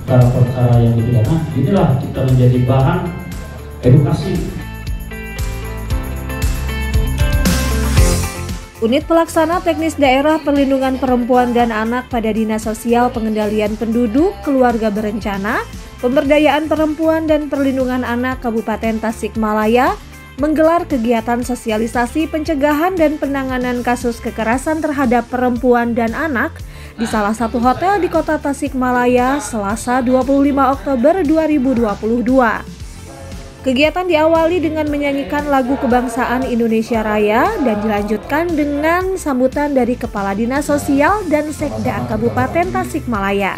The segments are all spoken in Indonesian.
perkara-perkara yang dipidana. Inilah kita menjadi bahan edukasi. Unit Pelaksana Teknis Daerah Perlindungan Perempuan dan Anak pada Dinas Sosial Pengendalian Penduduk, Keluarga Berencana, Pemberdayaan Perempuan dan Perlindungan Anak Kabupaten Tasikmalaya menggelar kegiatan sosialisasi pencegahan dan penanganan kasus kekerasan terhadap perempuan dan anak di salah satu hotel di Kota Tasikmalaya Selasa 25 Oktober 2022. Kegiatan diawali dengan menyanyikan lagu kebangsaan Indonesia Raya dan dilanjutkan dengan sambutan dari Kepala Dinas Sosial dan Sekda Kabupaten Tasikmalaya.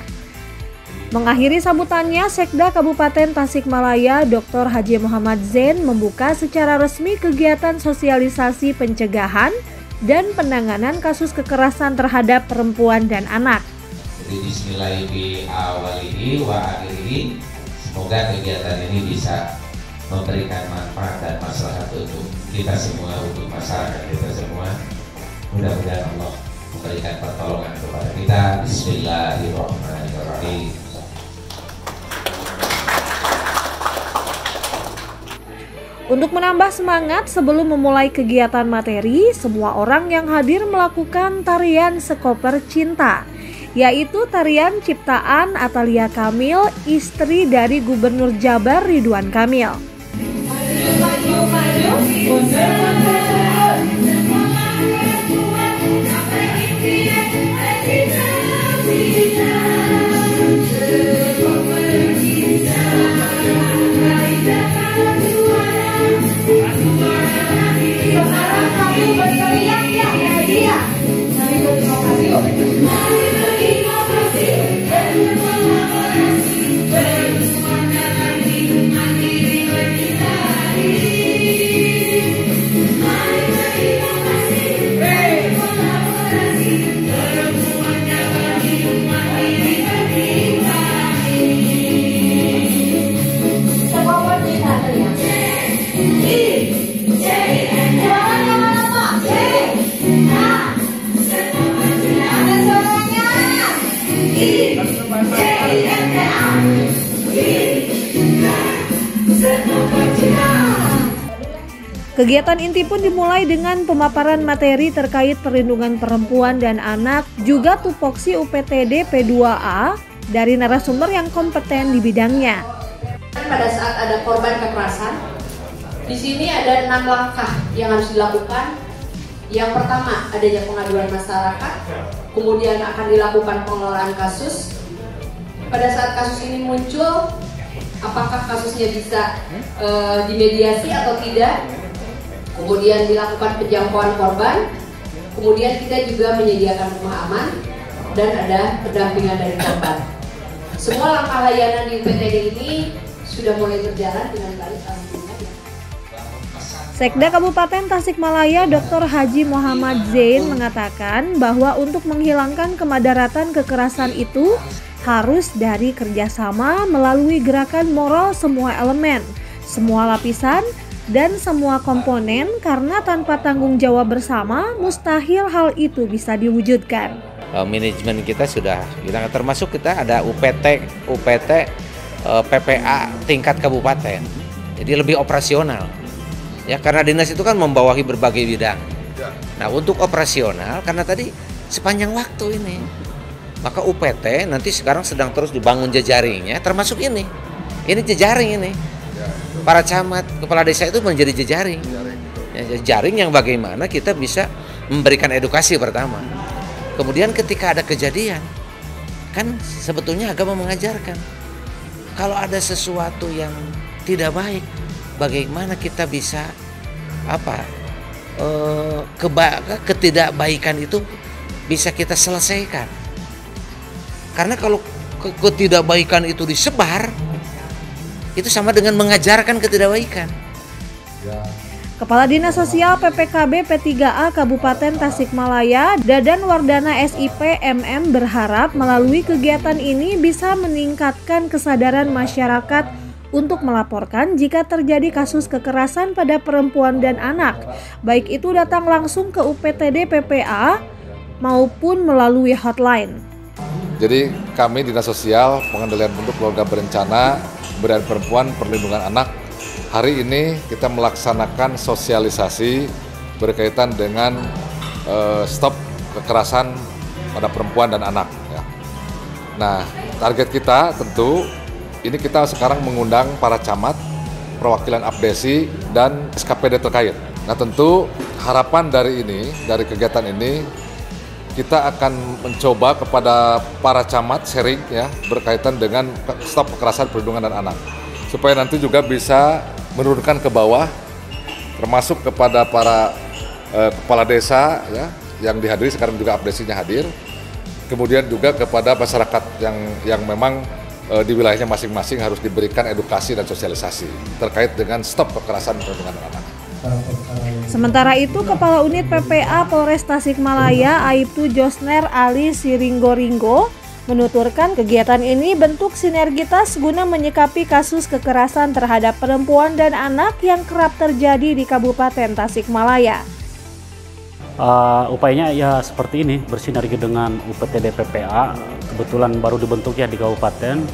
Mengakhiri sambutannya, Sekda Kabupaten Tasikmalaya Dr. Haji Muhammad Zain membuka secara resmi kegiatan sosialisasi pencegahan dan penanganan kasus kekerasan terhadap perempuan dan anak. Jadi bismillahirrahmanirrahim wa akhirih. Semoga kegiatan ini bisa memberikan manfaat dan maslahat untuk kita semua, untuk masyarakat kita semua. Mudah-mudahan Allah memberikan pertolongan kepada kita. Bismillahirrahmanirrahim. Untuk menambah semangat sebelum memulai kegiatan materi, semua orang yang hadir melakukan tarian Sekoper Cinta, yaitu tarian ciptaan Atalia Kamil, istri dari Gubernur Jabar Ridwan Kamil. Kegiatan inti pun dimulai dengan pemaparan materi terkait perlindungan perempuan dan anak, juga tupoksi UPTD P2A dari narasumber yang kompeten di bidangnya. Pada saat ada korban kekerasan, di sini ada 6 langkah yang harus dilakukan. Yang pertama, adanya pengaduan masyarakat, kemudian akan dilakukan pengelolaan kasus. Pada saat kasus ini muncul, apakah kasusnya bisa dimediasi atau tidak? Kemudian dilakukan penjangkauan korban, kemudian kita juga menyediakan rumah aman, dan ada pendampingan dari korban. Semua langkah layanan di UPTD ini sudah mulai berjalan dengan baik, alhamdulillah. Sekda Kabupaten Tasikmalaya Dr. Haji Muhammad Zain mengatakan bahwa untuk menghilangkan kemadaratan kekerasan itu harus dari kerjasama melalui gerakan moral semua elemen, semua lapisan, dan semua komponen, karena tanpa tanggung jawab bersama mustahil hal itu bisa diwujudkan. Manajemen kita sudah bilang, termasuk kita ada UPT, PPA tingkat kabupaten, jadi lebih operasional. Ya, karena dinas itu kan membawahi berbagai bidang. Nah, untuk operasional, karena tadi sepanjang waktu ini, maka UPT nanti sekarang sedang terus dibangun jejaringnya, termasuk ini jejaring ini. Para camat, kepala desa itu menjadi jejaring. Ya, jejaring yang bagaimana kita bisa memberikan edukasi pertama. Kemudian ketika ada kejadian, kan sebetulnya agama mengajarkan, kalau ada sesuatu yang tidak baik, bagaimana kita bisa ketidakbaikan itu bisa kita selesaikan. Karena kalau ketidakbaikan itu disebar, itu sama dengan mengajarkan ketidakbaikan. Kepala Dinas Sosial PPKB P3A Kabupaten Tasikmalaya, Dadan Wardana SIP MM berharap melalui kegiatan ini bisa meningkatkan kesadaran masyarakat untuk melaporkan jika terjadi kasus kekerasan pada perempuan dan anak, baik itu datang langsung ke UPTD PPA maupun melalui hotline. Jadi kami Dinas Sosial, Pengendalian Penduduk, Keluarga Berencana, Pemberdayaan Perempuan, Perlindungan Anak, hari ini kita melaksanakan sosialisasi berkaitan dengan stop kekerasan pada perempuan dan anak. Ya. Nah, target kita tentu ini kita sekarang mengundang para camat, perwakilan APDESI, dan SKPD terkait. Nah, tentu harapan dari kegiatan ini, kita akan mencoba kepada para camat sharing ya berkaitan dengan stop kekerasan perlindungan dan anak, supaya nanti juga bisa menurunkan ke bawah, termasuk kepada para kepala desa ya yang dihadiri, sekarang juga APDESI-nya hadir, kemudian juga kepada masyarakat yang memang di wilayahnya masing-masing harus diberikan edukasi dan sosialisasi terkait dengan stop kekerasan perlindungan anak. Sementara itu, Kepala Unit PPA Polres Tasikmalaya, Aibtu Josner Ali Siringgo-Ringgo, menuturkan kegiatan ini bentuk sinergitas guna menyikapi kasus kekerasan terhadap perempuan dan anak yang kerap terjadi di Kabupaten Tasikmalaya. Upayanya ya seperti ini, bersinergi dengan UPTD PPA, kebetulan baru dibentuk ya di kabupaten.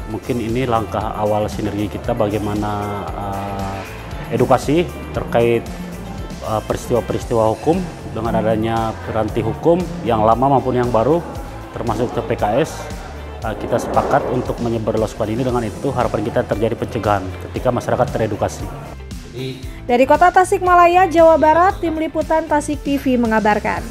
Mungkin ini langkah awal sinergi kita bagaimana edukasi terkait peristiwa-peristiwa hukum dengan adanya piranti hukum yang lama maupun yang baru, termasuk TPKS. Kita sepakat untuk menyebarluaskan ini, dengan itu harapan kita terjadi pencegahan ketika masyarakat teredukasi. Dari Kota Tasikmalaya, Jawa Barat, Tim Liputan Tasik TV mengabarkan.